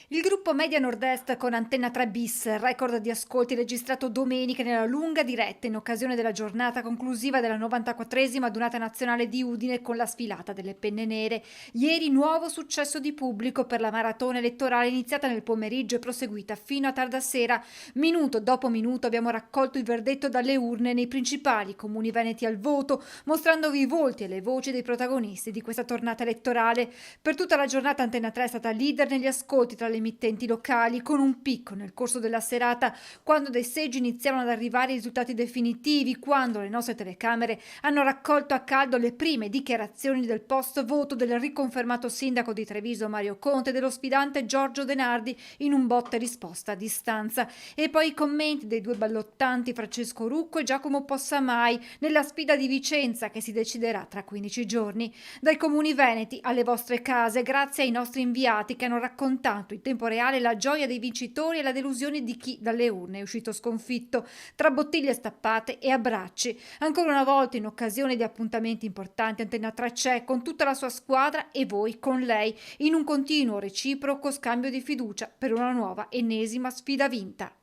Il gruppo Media Nord-Est con Antenna 3 bis, record di ascolti registrato domenica nella lunga diretta in occasione della giornata conclusiva della 94esima Adunata Nazionale di Udine con la sfilata delle penne nere. Ieri nuovo successo di pubblico per la maratona elettorale iniziata nel pomeriggio e proseguita fino a tarda sera. Minuto dopo minuto abbiamo raccolto il verdetto dalle urne nei principali comuni veneti al voto, mostrandovi i volti e le voci dei protagonisti di questa tornata elettorale. Per tutta la giornata Antenna 3 è stata leader negli ascolti tra le emittenti locali, con un picco nel corso della serata, quando dai seggi iniziarono ad arrivare i risultati definitivi, quando le nostre telecamere hanno raccolto a caldo le prime dichiarazioni del post voto del riconfermato sindaco di Treviso Mario Conte e dello sfidante Giorgio Denardi in un botta e risposta a distanza, e poi i commenti dei due ballottanti Francesco Rucco e Giacomo Possamai nella sfida di Vicenza che si deciderà tra 15 giorni. Dai comuni veneti alle vostre case, grazie ai nostri inviati che hanno raccontato in tempo reale la gioia dei vincitori e la delusione di chi dalle urne è uscito sconfitto, tra bottiglie stappate e abbracci. Ancora una volta, in occasione di appuntamenti importanti, Antenna 3 c'è con tutta la sua squadra e voi con lei, in un continuo reciproco scambio di fiducia per una nuova ennesima sfida vinta.